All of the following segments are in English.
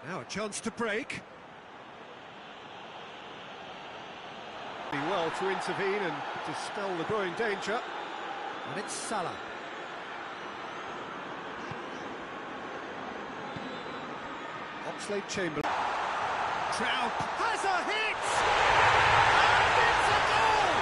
Now a chance to break. Well to intervene and dispel the growing danger. And it's Salah. Oxlade-Chamberlain. Trout has a hit! And it's a goal!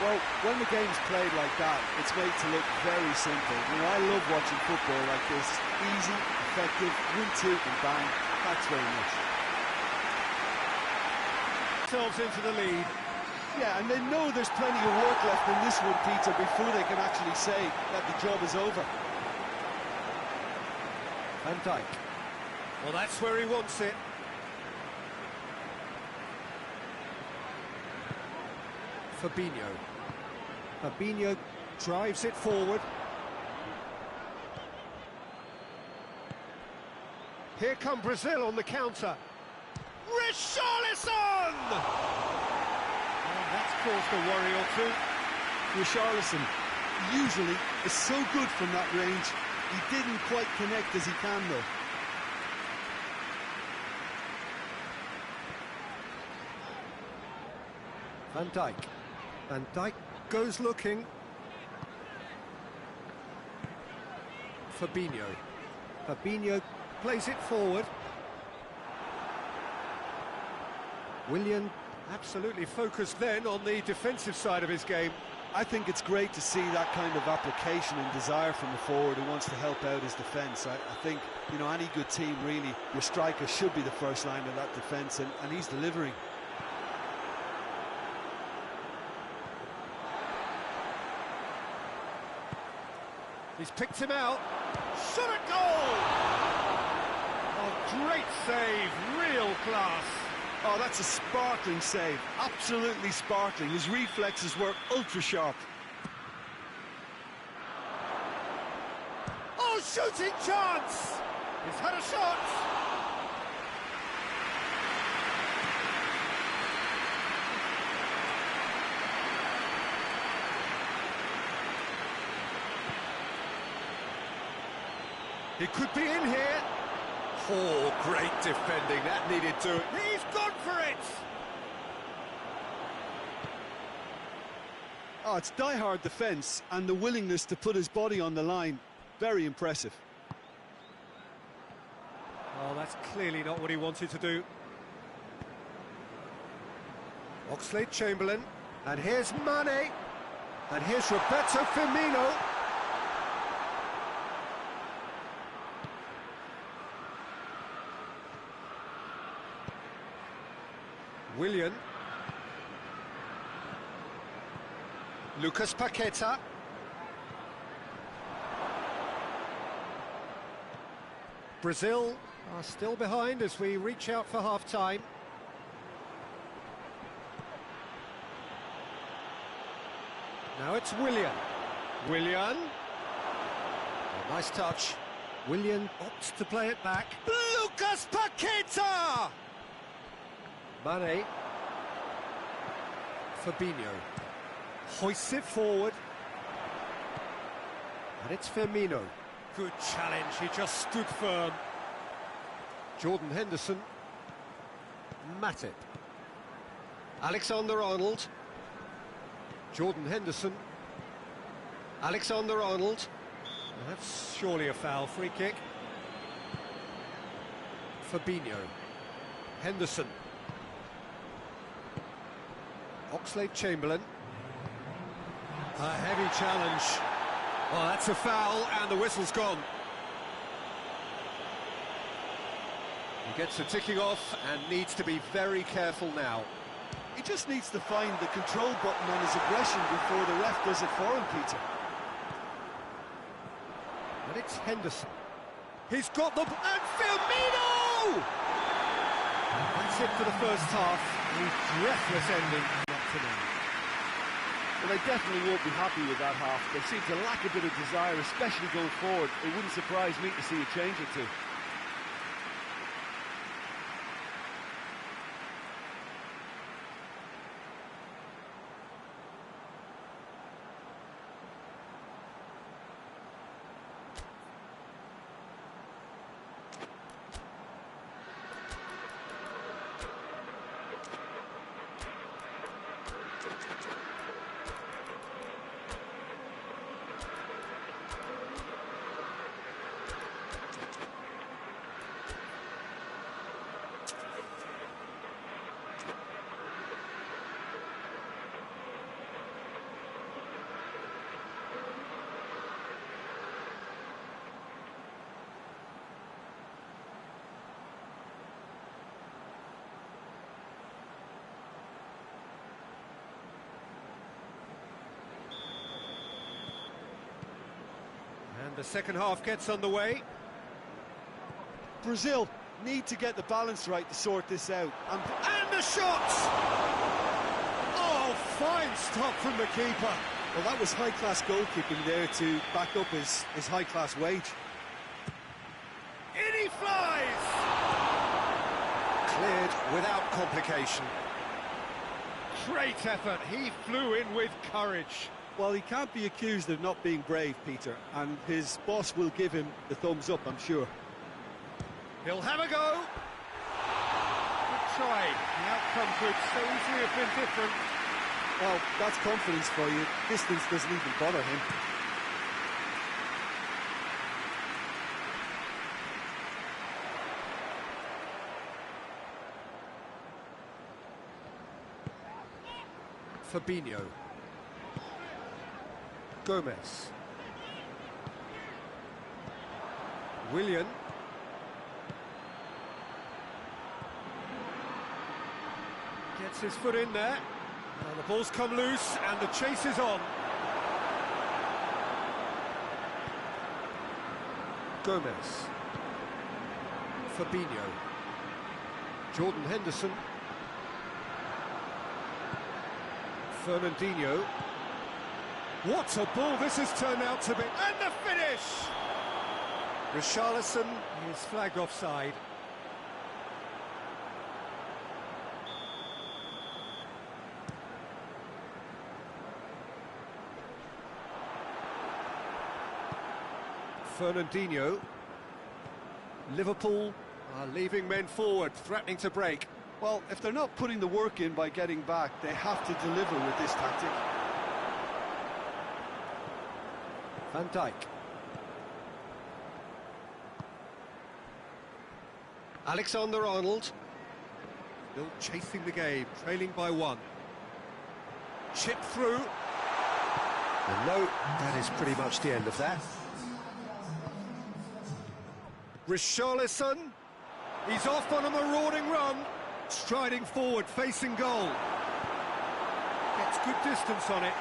Well, when the game's played like that, it's made to look very simple. You know, I love watching football like this. Easy, effective, 1-2 and bang. Thanks very much. Themselves into the lead. Yeah, and they know there's plenty of work left in this one, Peter, before they can actually say that the job is over. Van Dijk. Well, that's where he wants it. Fabinho. Fabinho drives it forward. Here come Brazil on the counter. Richarlison! Oh, that's caused a worry or two. Richarlison usually is so good from that range. He didn't quite connect as he can, though. Van Dijk. Van Dijk goes looking. Fabinho. Fabinho plays it forward. Willian absolutely focused then on the defensive side of his game. I think it's great to see that kind of application and desire from a forward who wants to help out his defence. I think, you know, any good team, really, your striker should be the first line of that defence, and he's delivering. He's picked him out. Shot at goal! Oh, great save, real class. Oh, that's a sparkling save, absolutely sparkling. His reflexes were ultra-sharp. Oh, shooting chance! He's had a shot! He could be in here. Oh, great defending, that needed to. He's gone for it! Oh, it's die-hard defence and the willingness to put his body on the line. Very impressive. Oh, that's clearly not what he wanted to do. Oxlade-Chamberlain. And here's Mane. And here's Roberto Firmino. Willian. Lucas Paqueta. Brazil are still behind as we reach out for half-time. Now it's Willian. Willian. Oh, nice touch. Willian opts to play it back. Lucas Paqueta! Mane. Fabinho. Hoists it forward. And it's Firmino. Good challenge, he just stood firm. Jordan Henderson. Matip. Alexander-Arnold. Jordan Henderson. Alexander-Arnold. That's surely a foul. Free kick. Fabinho. Henderson. Oxlade-Chamberlain. A heavy challenge. Oh, that's a foul, and the whistle's gone. He gets the ticking off and needs to be very careful now. He just needs to find the control button on his aggression before the ref does it for him, Peter. And it's Henderson. He's got the... And Firmino! That's it for the first half. A breathless ending up to now. Well, they definitely won't be happy with that half. They seem to lack a bit of desire, especially going forward. It wouldn't surprise me to see a change or two. And the second half gets underway. Brazil need to get the balance right to sort this out. And the shots! Oh, fine stop from the keeper. Well, that was high-class goalkeeping there to back up his high-class wage. In he flies! Cleared without complication. Great effort, he flew in with courage. Well, he can't be accused of not being brave, Peter, and his boss will give him the thumbs up, I'm sure. He'll have a go. Good try. The outcome could so easily have been different. Well, that's confidence for you. Distance doesn't even bother him. Fabinho. Gomez. Willian. Gets his foot in there. And the ball's come loose and the chase is on. Gomez. Fabinho. Jordan Henderson. Fernandinho. What a ball this has turned out to be. And the finish! Richarlison is flagged offside. Fernandinho. Liverpool are leaving men forward, threatening to break. Well, if they're not putting the work in by getting back, they have to deliver with this tactic. Van Dijk. Alexander-Arnold. Still chasing the game, trailing by one. Chip through. And no, that is pretty much the end of that. Richarlison. He's off on a marauding run. Striding forward, facing goal. Gets good distance on it.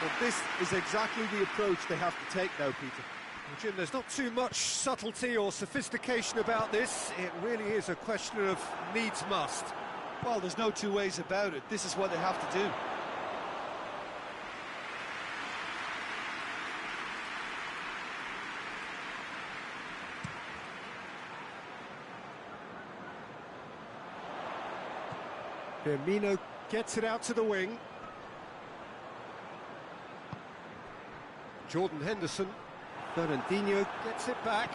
But this is exactly the approach they have to take now, Peter. Well, Jim, there's not too much subtlety or sophistication about this. It really is a question of needs must. Well, there's no two ways about it. This is what they have to do. Firmino gets it out to the wing. Jordan Henderson. Fernandinho gets it back.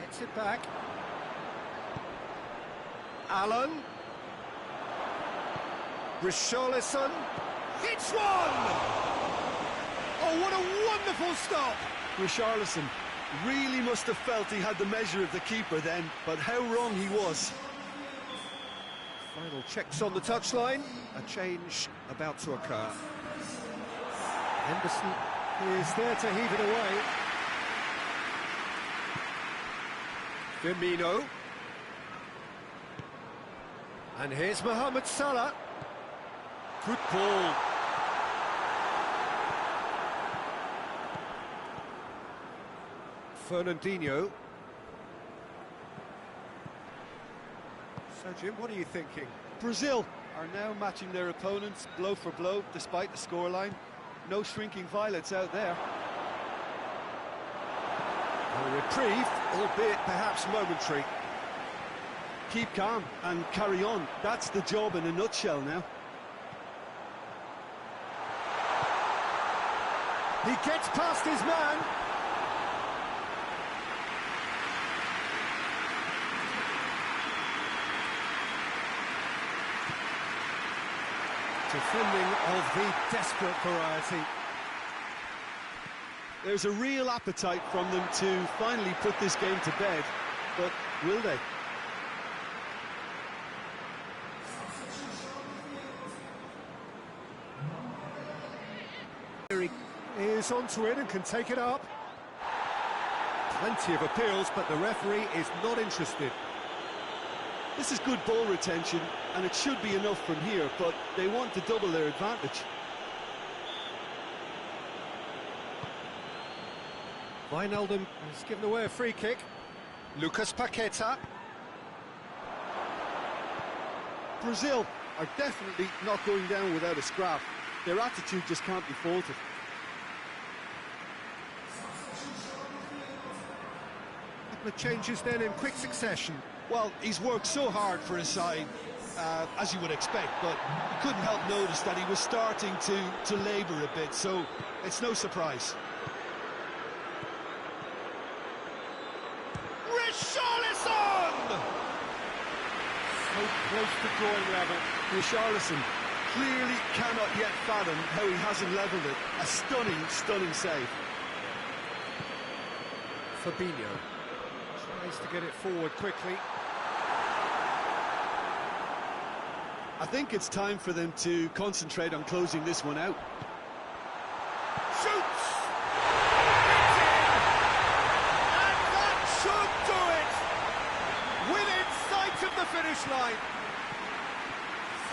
Gets it back. Allen. Richarlison. Hits one! Oh, what a wonderful stop! Richarlison really must have felt he had the measure of the keeper then, but how wrong he was. Final checks on the touchline. A change about to occur. Henderson is there to heave it away. Firmino. And here's Mohamed Salah. Good ball. Fernandinho. So, Jim, what are you thinking? Brazil are now matching their opponents blow for blow, despite the scoreline. No shrinking violets out there. A reprieve, albeit perhaps momentary. Keep calm and carry on. That's the job in a nutshell now. He gets past his man. Defending of the desperate variety. There's a real appetite from them to finally put this game to bed, but will they? He is onto it and can take it up. Plenty of appeals, but the referee is not interested. This is good ball retention, and it should be enough from here, but they want to double their advantage. Wijnaldum has given away a free kick. Lucas Paqueta. Brazil are definitely not going down without a scrap. Their attitude just can't be faulted. A couple of changes then in quick succession. Well, he's worked so hard for his side, as you would expect, but you couldn't help notice that he was starting to labour a bit, so it's no surprise. Richarlison! So close to drawing level. Richarlison clearly cannot yet fathom how he hasn't levelled it. A stunning, stunning save. Fabinho tries to get it forward quickly. I think it's time for them to concentrate on closing this one out. Shoots! It's in! And that should do it! Within sight of the finish line.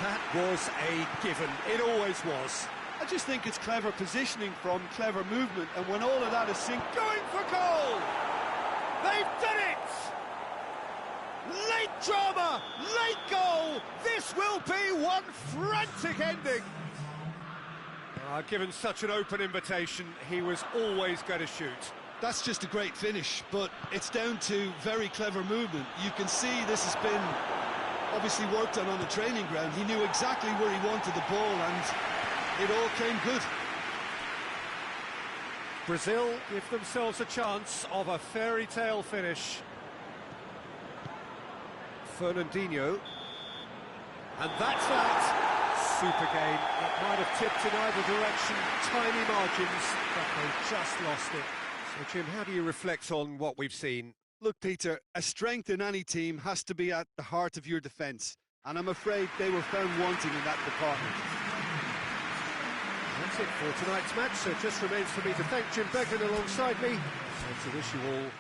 That was a given. It always was. I just think it's clever positioning from clever movement, and when all of that is synced... Going for goal! They've done it! Late drama, late goal! This will be one frantic ending! Given such an open invitation, he was always going to shoot. That's just a great finish, but it's down to very clever movement. You can see this has been obviously worked on the training ground. He knew exactly where he wanted the ball, and it all came good. Brazil give themselves a chance of a fairy tale finish. Fernandinho. And that's that. Super game. It might have tipped in either direction. Tiny margins, but they just lost it. So, Jim, how do you reflect on what we've seen? Look, Peter, a strength in any team has to be at the heart of your defence, and I'm afraid they were found wanting in that department. That's it for tonight's match, so it just remains for me to thank Jim Beglin alongside me, and to wish you all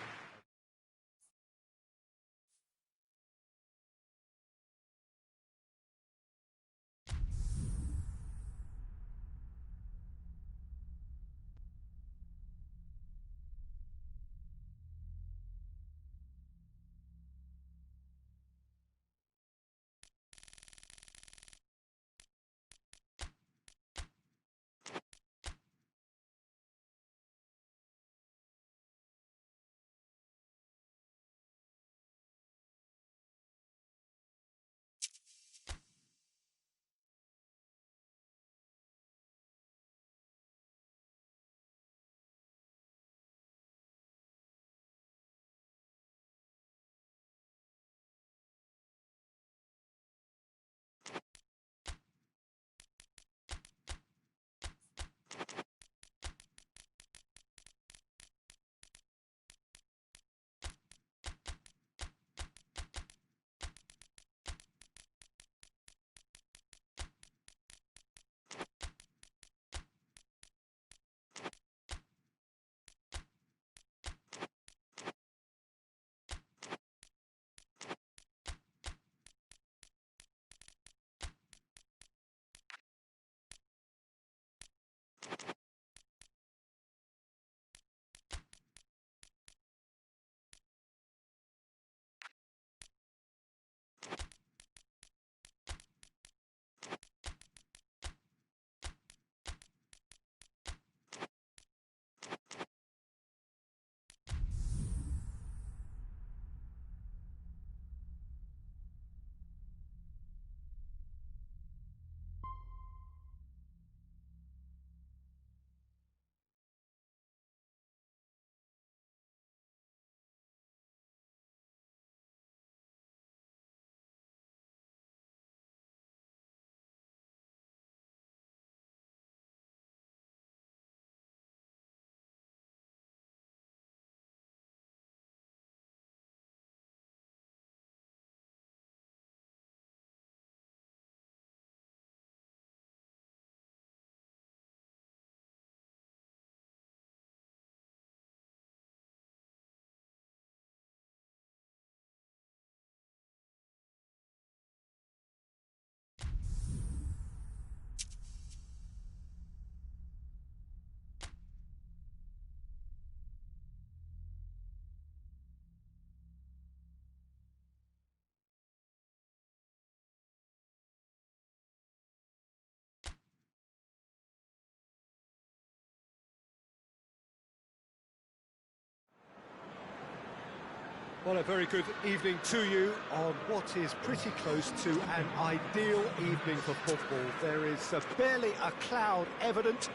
Well, a very good evening to you on what is pretty close to an ideal evening for football. There is barely a cloud evident.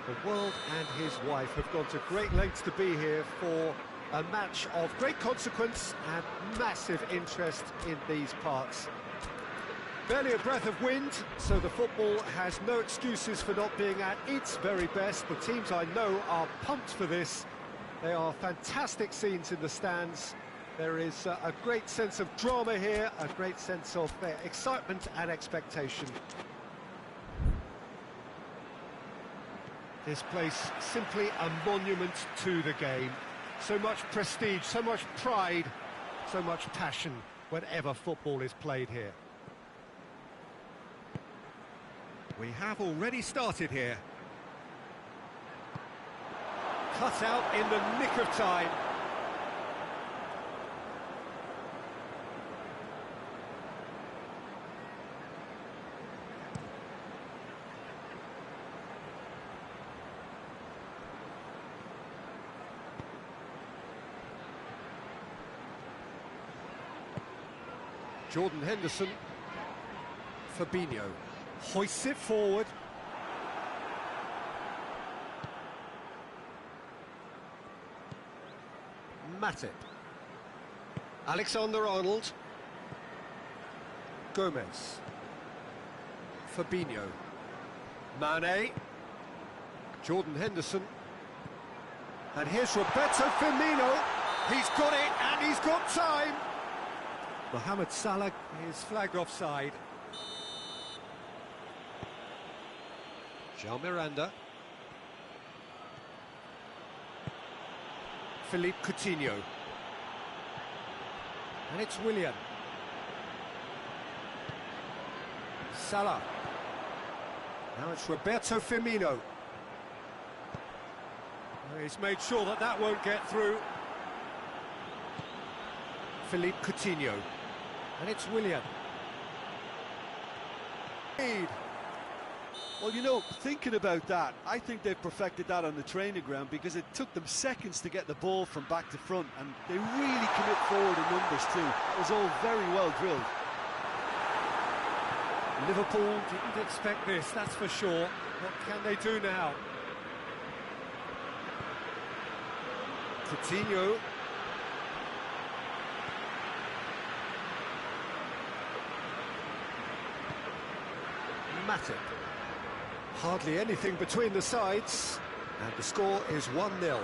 The world and his wife have gone to great lengths to be here for a match of great consequence and massive interest in these parts. Barely a breath of wind, so the football has no excuses for not being at its very best. The teams I know are pumped for this. They are fantastic scenes in the stands. There is a great sense of drama here, a great sense of excitement and expectation. This place simply a monument to the game. So much prestige, so much pride, so much passion whenever football is played here. We have already started here. Cut out in the nick of time. Jordan Henderson. Fabinho hoists it forward. Matip. Alexander-Arnold. Gomez. Fabinho. Mane. Jordan Henderson. And here's Roberto Firmino. He's got it, and he's got time. Mohamed Salah is flagged offside. João Miranda. Philippe Coutinho. And it's Willian. Salah. Now it's Roberto Firmino. He's made sure that that won't get through. Philippe Coutinho. And it's Willian. Well, you know, thinking about that, I think they've perfected that on the training ground because it took them seconds to get the ball from back to front, and they really commit forward in numbers too. It was all very well drilled. Liverpool didn't expect this, that's for sure. What can they do now? Coutinho. Matip. Hardly anything between the sides, and the score is 1-0.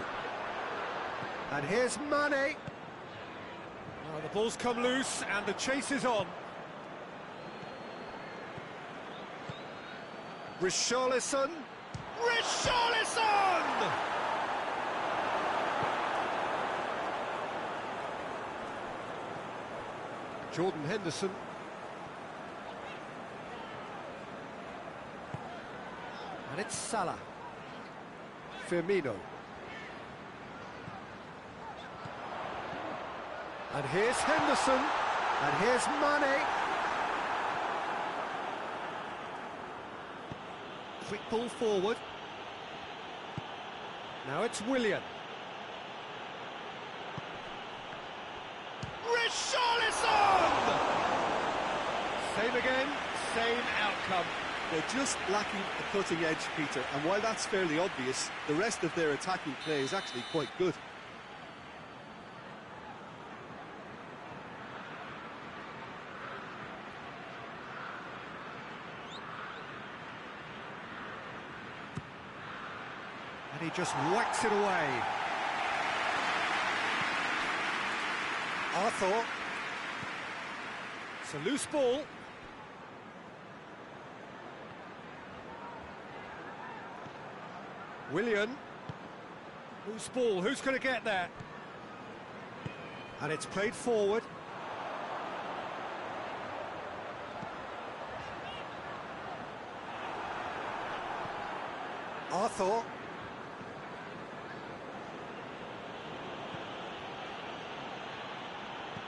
And here's Mane. Oh, the ball's come loose, and the chase is on. Richarlison. Richarlison! Jordan Henderson. And it's Salah. Firmino. And here's Henderson. And here's Mane. Quick ball forward. Now it's Willian. Richarlison! Same again, same outcome. They're just lacking a cutting edge, Peter, and while that's fairly obvious, the rest of their attacking play is actually quite good. And he just whacks it away. Arthur. It's a loose ball. Willian. Loose ball, who's going to get there? And it's played forward. Arthur.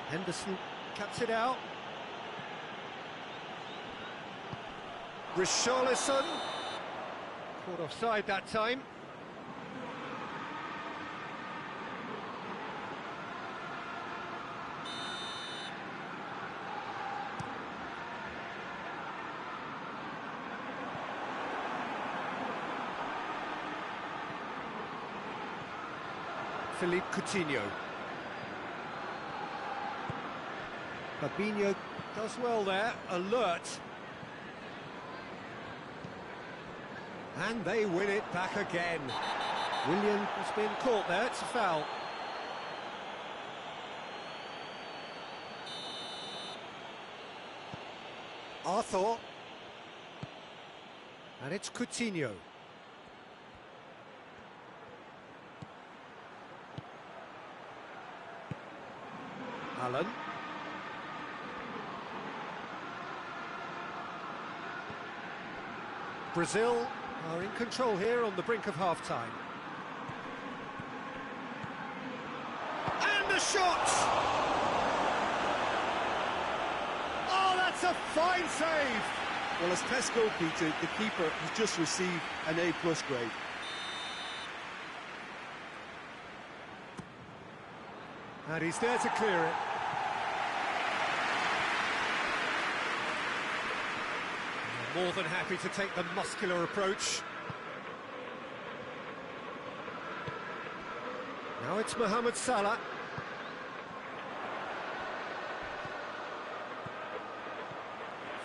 Henderson cuts it out. Richarlison. Caught offside that time. Philippe Coutinho. Fabinho does well there, alert. And they win it back again. Willian has been caught there, it's a foul. Arthur. And it's Coutinho. Allen. Brazil are in control here on the brink of half-time. And the shot! Oh, that's a fine save! Well, as test goalkeeper, the keeper has just received an A+ grade. And he's there to clear it. More than happy to take the muscular approach. Now it's Mohamed Salah.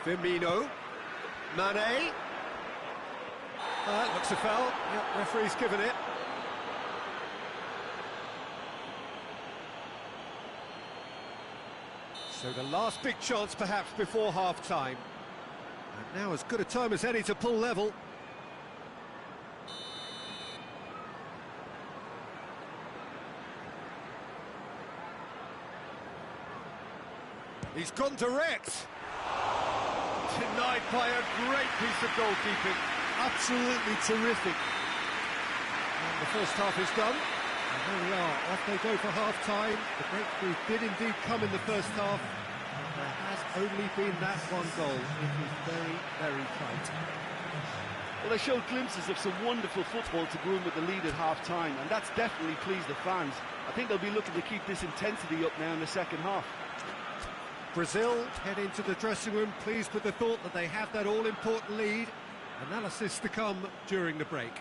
Firmino. Mane. That looks a foul. Yep, referee's given it. So the last big chance perhaps before half-time. And now as good a time as any to pull level. He's gone direct. Denied by a great piece of goalkeeping. Absolutely terrific. And the first half is done. And there we are, off they go for half-time. The breakthrough did indeed come in the first half. There has only been that one goal. It was very, very tight. Well, they showed glimpses of some wonderful football to groom with the lead at half-time, and that's definitely pleased the fans. I think they'll be looking to keep this intensity up now in the second half. Brazil head into the dressing room pleased with the thought that they have that all-important lead. Analysis to come during the break.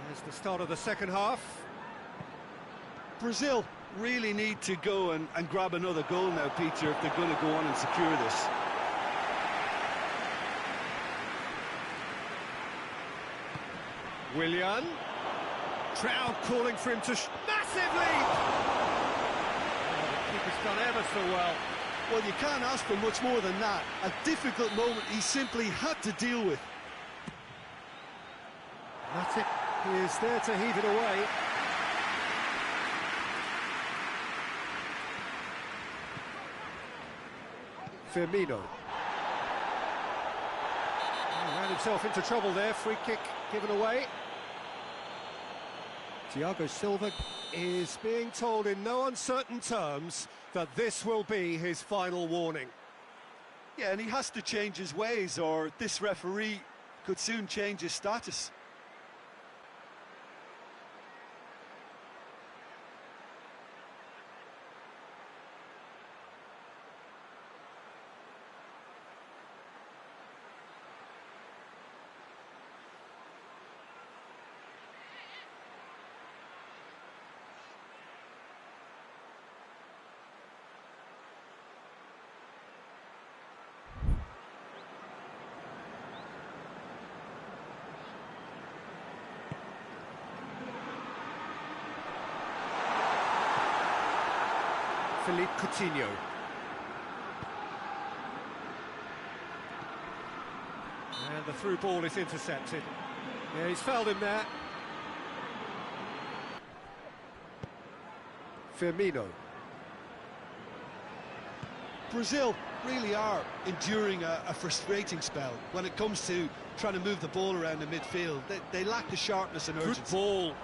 There's the start of the second half. Brazil really need to go and grab another goal now, Peter, if they're going to go on and secure this. Willian. Trout calling for him to... Massive lead! Oh, the keeper's done ever so well. Well, you can't ask for much more than that. A difficult moment he simply had to deal with. That's it. He is there to heave it away. Firmino. He ran himself into trouble there. Free kick given away. Thiago Silva is being told in no uncertain terms that this will be his final warning. Yeah, and he has to change his ways, or this referee could soon change his status. Philippe Coutinho. And the through ball is intercepted. Yeah, he's fouled him there. Firmino. Brazil really are enduring a frustrating spell when it comes to trying to move the ball around the midfield. They lack the sharpness and urgency. Good ball.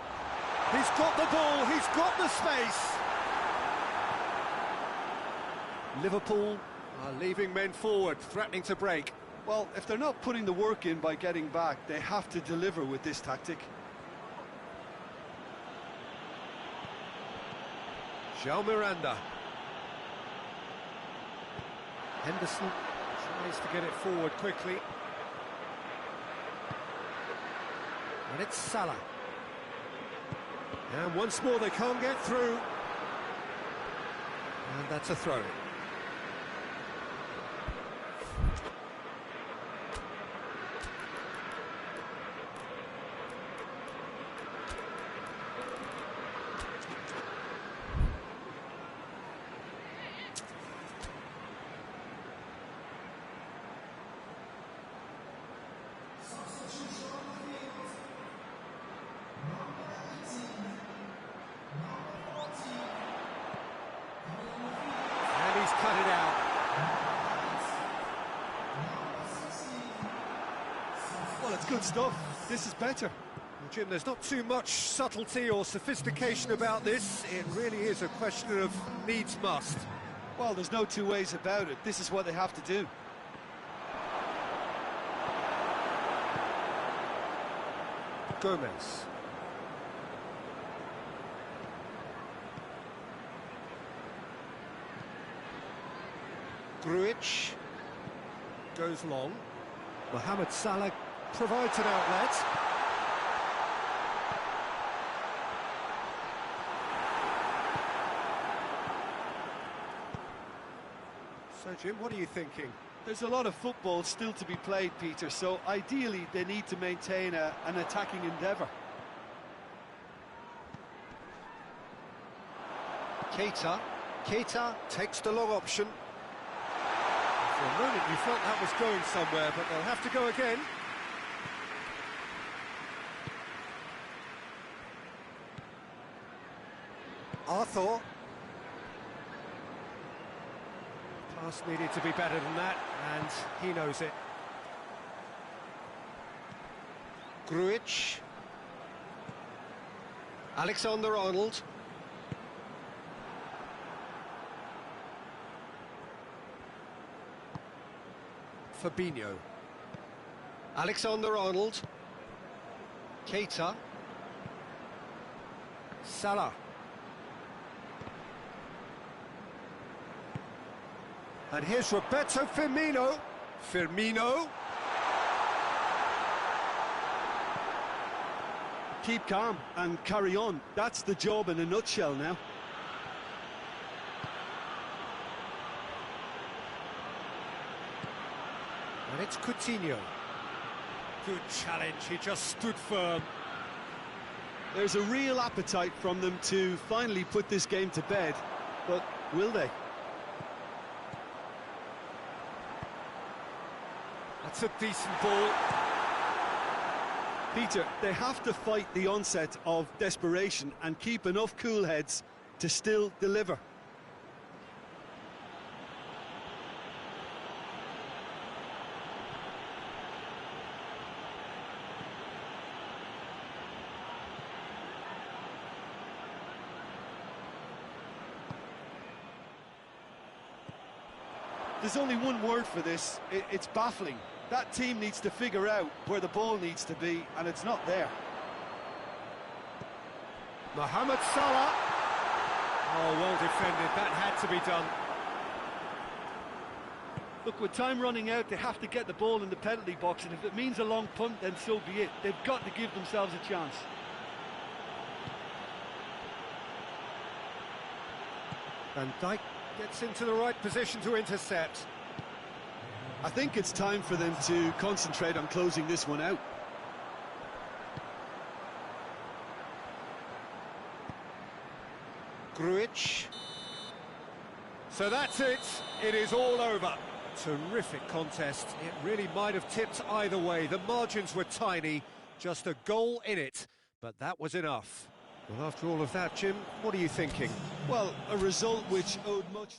He's got the ball, he's got the space. Liverpool are leaving men forward, threatening to break. Well, if they're not putting the work in by getting back, they have to deliver with this tactic. João Miranda. Henderson tries to get it forward quickly. And it's Salah. And once more they can't get through. And that's a throw-in. He's cut it out. Well, it's good stuff. This is better. Well, Jim, there's not too much subtlety or sophistication about this. It really is a question of needs must. Well, there's no two ways about it. This is what they have to do. Gomez. Grujic goes long. Mohamed Salah provides an outlet. So, Jim, what are you thinking? There's a lot of football still to be played, Peter, so ideally they need to maintain an attacking endeavour. Keita Takes the long option. For a moment you felt that was going somewhere, but they'll have to go again. Arthur. Pass needed to be better than that, and he knows it. Grujic. Alexander-Arnold. Fabinho. Alexander-Arnold. Keita. Salah. And here's Roberto Firmino. Keep calm and carry on. That's the job in a nutshell now. And it's Coutinho. Good challenge, he just stood firm. There's a real appetite from them to finally put this game to bed, but will they? That's a decent ball. Peter, they have to fight the onset of desperation and keep enough cool heads to still deliver. There's only one word for this, it's baffling. That team needs to figure out where the ball needs to be, and it's not there. Mohamed Salah. Oh, well defended, that had to be done. Look, with time running out, they have to get the ball in the penalty box, and if it means a long punt, then so be it. They've got to give themselves a chance. Van Dijk gets into the right position to intercept. I think it's time for them to concentrate on closing this one out. Grujic. So that's it. It is all over. Terrific contest. It really might have tipped either way. The margins were tiny, just a goal in it, but that was enough. Well, after all of that, Jim, what are you thinking? Well, a result which owed much...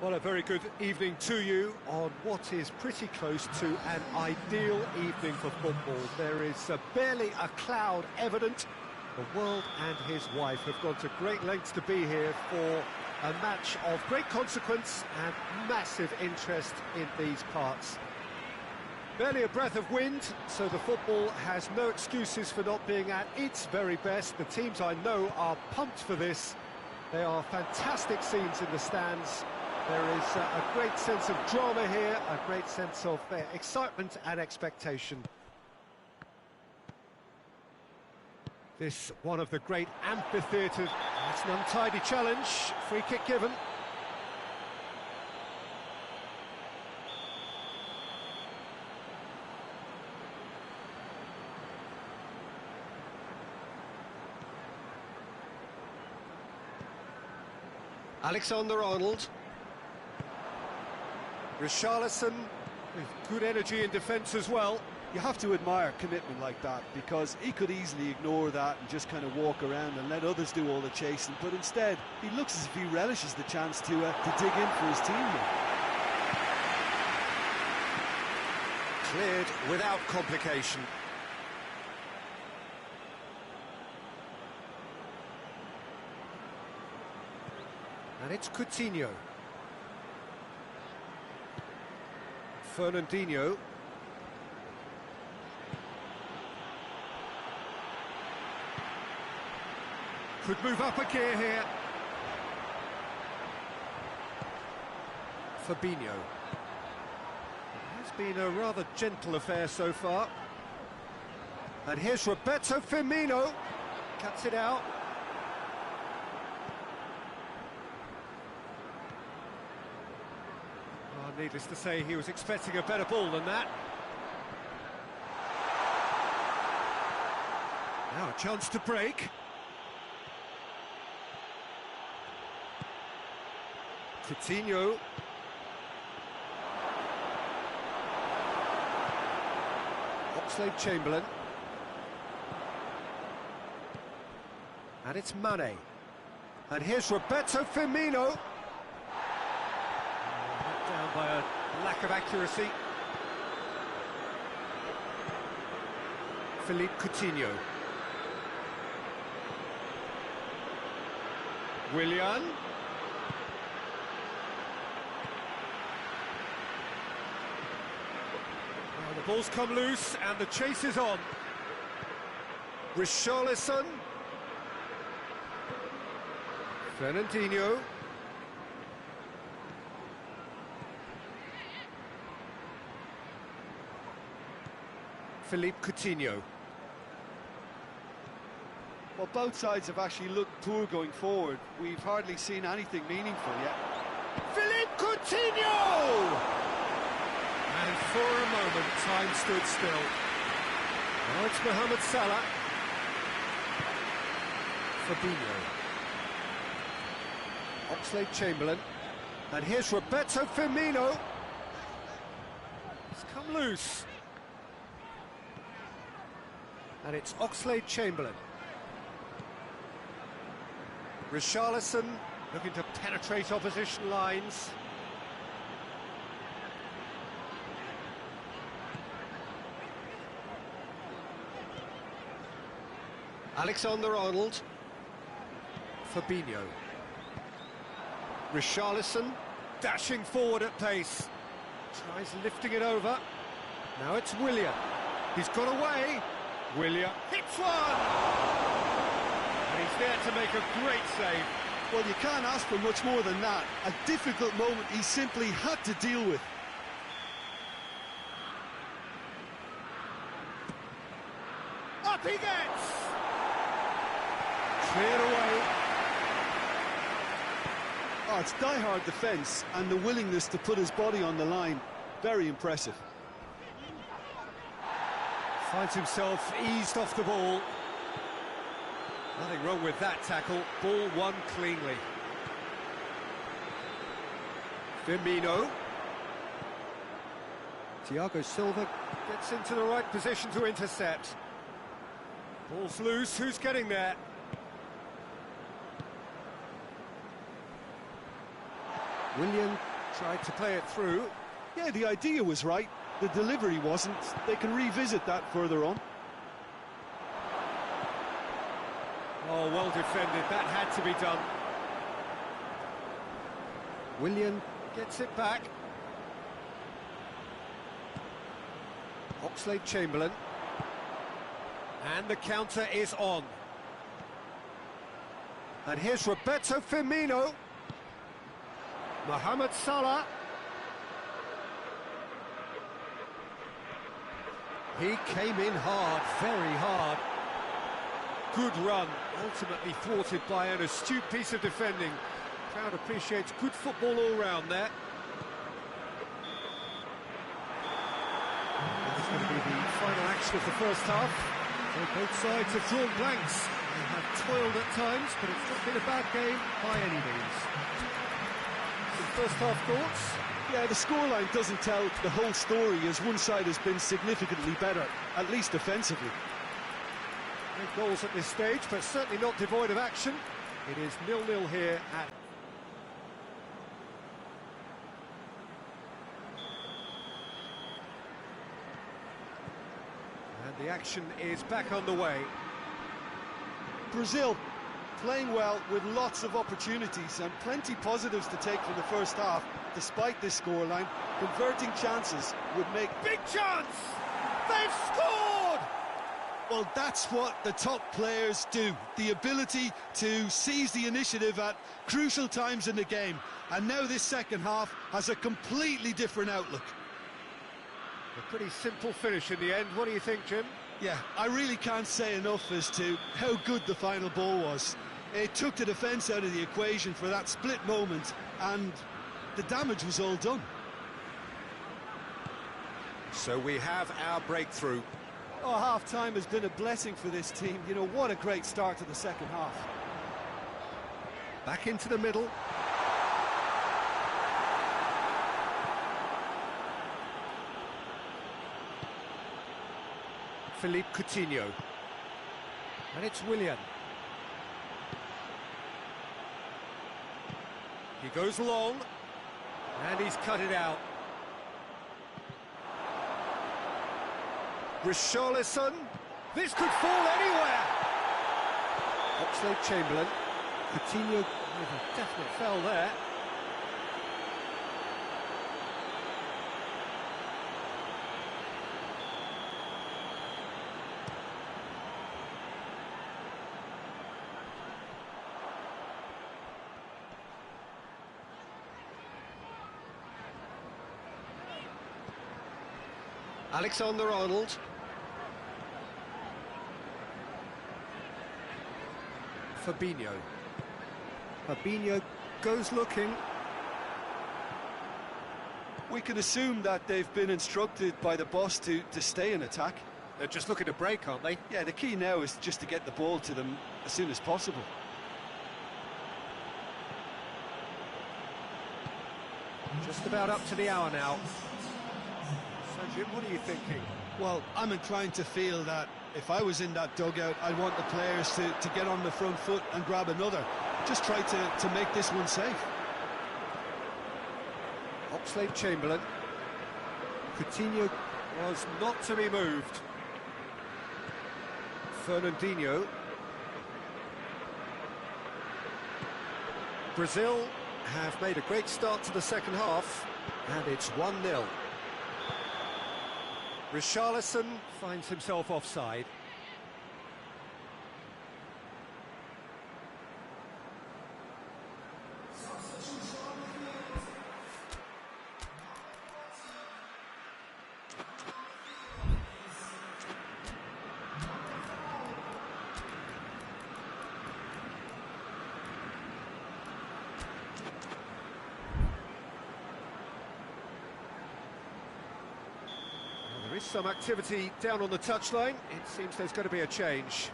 Well, a very good evening to you on what is pretty close to an ideal evening for football. There is barely a cloud evident. The world and his wife have gone to great lengths to be here for a match of great consequence and massive interest in these parts. Barely a breath of wind, so the football has no excuses for not being at its very best. The teams I know are pumped for this. There are fantastic scenes in the stands. There is a great sense of drama here, a great sense of excitement and expectation. This one of the great amphitheatres. It's an untidy challenge, free kick given. Alexander-Arnold. Richarlison with good energy in defence as well. You have to admire commitment like that, because he could easily ignore that and just kind of walk around and let others do all the chasing, but instead he looks as if he relishes the chance to dig in for his team here. Cleared without complication. And it's Coutinho. Fernandinho. Could move up a gear here. Fabinho. It's been a rather gentle affair so far. And here's Roberto Firmino. Cuts it out. Well, needless to say, he was expecting a better ball than that. Now a chance to break. Coutinho. Oxlade-Chamberlain. And it's Mane. And here's Roberto Firmino. Down by a lack of accuracy. Philippe Coutinho. Willian. The ball's come loose and the chase is on. Richarlison. Fernandinho. Philippe Coutinho. Well, both sides have actually looked poor going forward. We've hardly seen anything meaningful yet. Philippe Coutinho! And for a moment, time stood still. Now it's Mohamed Salah. Fabinho. Oxlade-Chamberlain. And here's Roberto Firmino. It's come loose. And it's Oxlade-Chamberlain. Richarlison looking to penetrate opposition lines. Alexander-Arnold. Fabinho. Richarlison dashing forward at pace. Tries lifting it over. Now it's Willian. He's got away. Willian hits one! And he's there to make a great save. Well, you can't ask for much more than that. A difficult moment he simply had to deal with. Up he gets! Cleared away. Oh, it's die-hard defence and the willingness to put his body on the line. Very impressive. Finds himself eased off the ball. Nothing wrong with that tackle. Ball won cleanly. Firmino. Thiago Silva gets into the right position to intercept. Ball's loose. Who's getting there? Willian Tried to play it through. Yeah, the idea was right, the delivery wasn't. They can revisit that further on. Oh, well defended, that had to be done. Willian gets it back. Oxlade-Chamberlain. And the counter is on. And here's Roberto Firmino. Mohamed Salah. He came in hard, very hard. Good run, ultimately thwarted by an astute piece of defending. Crowd appreciates good football all round there. This is going to be the final action of the first half. So both sides have drawn blanks. They have toiled at times, but it's not been a bad game by any means. Some first half thoughts? Yeah, the scoreline doesn't tell the whole story, as one side has been significantly better, at least defensively. No goals at this stage, but certainly not devoid of action. It is 0-0 here at... And the action is back underway. Brazil playing well with lots of opportunities and plenty positives to take from the first half, despite this scoreline. Converting chances would make... Big chance! They've scored! Well, that's what the top players do. The ability to seize the initiative at crucial times in the game. And now this second half has a completely different outlook. A pretty simple finish in the end. What do you think, Jim? Yeah, I really can't say enough as to how good the final ball was. It took the defence out of the equation for that split moment, and the damage was all done. So we have our breakthrough. Oh, half-time has been a blessing for this team. You know, what a great start to the second half. Back into the middle. Philippe Coutinho. And it's Willian. He goes long, and he's cut it out. Richarlison. This could fall anywhere. Oxlade-Chamberlain. Coutinho with a definite foul there. Alexander-Arnold. Fabinho. Fabinho goes looking. We can assume that they've been instructed by the boss to stay in attack. They're just looking to break, aren't they? Yeah, the key now is just to get the ball to them as soon as possible. Just about up to the hour now. So, Jim, what are you thinking? Well, I'm inclined to feel that if I was in that dugout, I'd want the players to get on the front foot and grab another. Just try to make this one safe. Oxlade-Chamberlain. Coutinho was not to be moved. Fernandinho. Brazil have made a great start to the second half, and it's 1-0. Richarlison finds himself offside. There is some activity down on the touchline. It seems there's going to be a change.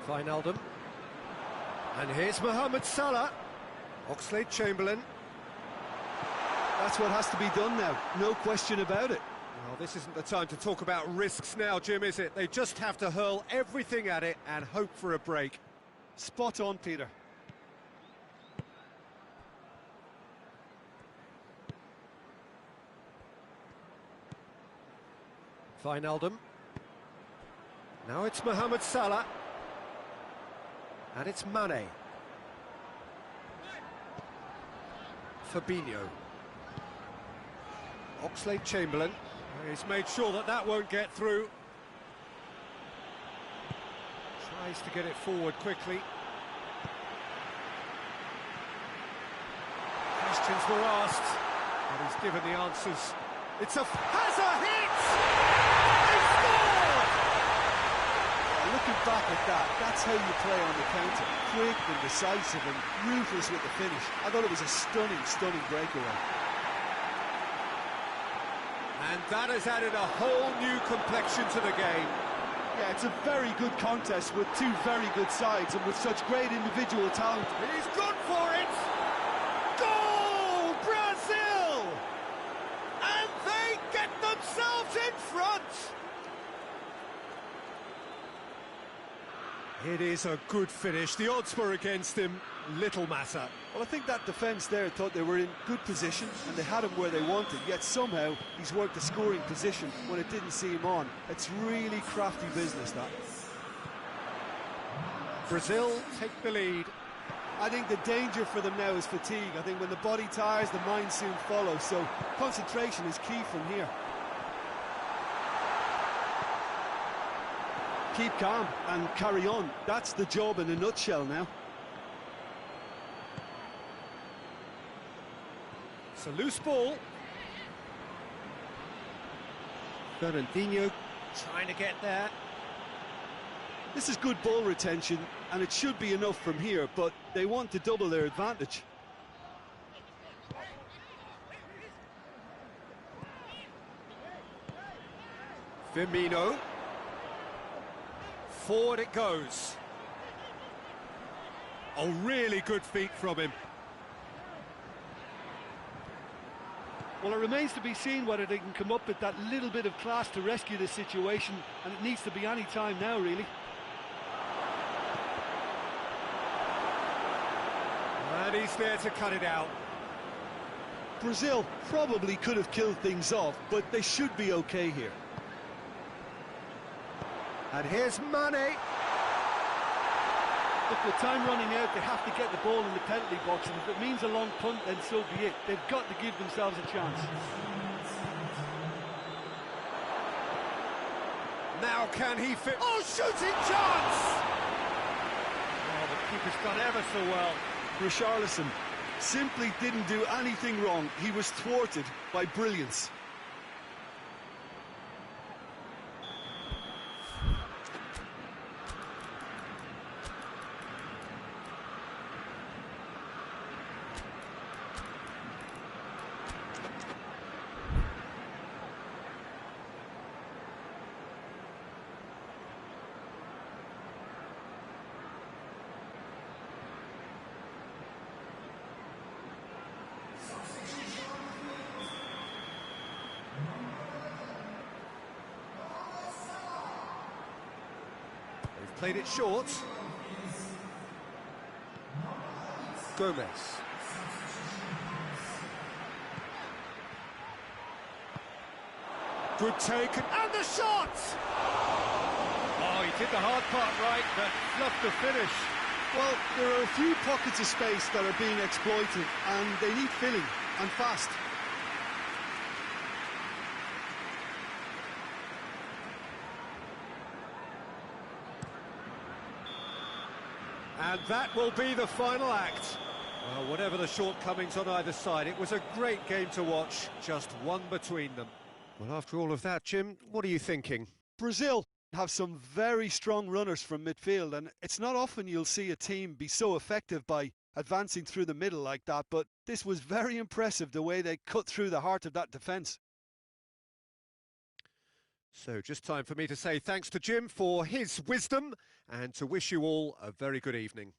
Wijnaldum. And here's Mohamed Salah. Oxlade-Chamberlain. That's what has to be done now, no question about it. Well, this isn't the time to talk about risks now, Jim, is it? They just have to hurl everything at it and hope for a break. Spot on, Peter. Wijnaldum. Now it's Mohamed Salah. And it's Mane. Fabinho. Oxlade-Chamberlain. He's made sure that that won't get through. Tries to get it forward quickly. Questions were asked, but he's given the answers. It's a Hazard hit! They scored! Yeah, looking back at that, that's how you play on the counter. Quick and decisive and ruthless with the finish. I thought it was a stunning, stunning breakaway. And that has added a whole new complexion to the game. Yeah, it's a very good contest with two very good sides and with such great individual talent. He's gone for it! Goal! Brazil! And they get themselves in front! It is a good finish. The odds were against him. Little matter. Well, I think that defence there thought they were in good position and they had him where they wanted, yet somehow he's worked a scoring position when it didn't seem on. It's really crafty business, that. Brazil take the lead. I think the danger for them now is fatigue. I think when the body tires, the mind soon follows, so concentration is key from here. Keep calm and carry on. That's the job in a nutshell now. It's a loose ball. Fernandinho trying to get there. This is good ball retention, and it should be enough from here, but they want to double their advantage. Firmino. Forward it goes. Oh, really good feet from him. Well, it remains to be seen whether they can come up with that little bit of class to rescue this situation, and it needs to be any time now, really. And he's there to cut it out. Brazil probably could have killed things off, but they should be okay here. And here's Mane. Look, with time running out, they have to get the ball in the penalty box, and if it means a long punt, then so be it. They've got to give themselves a chance. Now can he fit? Oh, shooting chance! Oh, the keeper's done ever so well. Richarlison simply didn't do anything wrong. He was thwarted by brilliance. They've played it short. Gomez. Good take, and the shot! Oh, he did the hard part right, but fluffed the finish. Well, there are a few pockets of space that are being exploited, and they need filling, and fast. And that will be the final act. Well, whatever the shortcomings on either side, it was a great game to watch, just one between them. Well, after all of that, Jim, what are you thinking? Brazil have some very strong runners from midfield, and it's not often you'll see a team be so effective by advancing through the middle like that, but this was very impressive, the way they cut through the heart of that defence. So just time for me to say thanks to Jim for his wisdom and to wish you all a very good evening.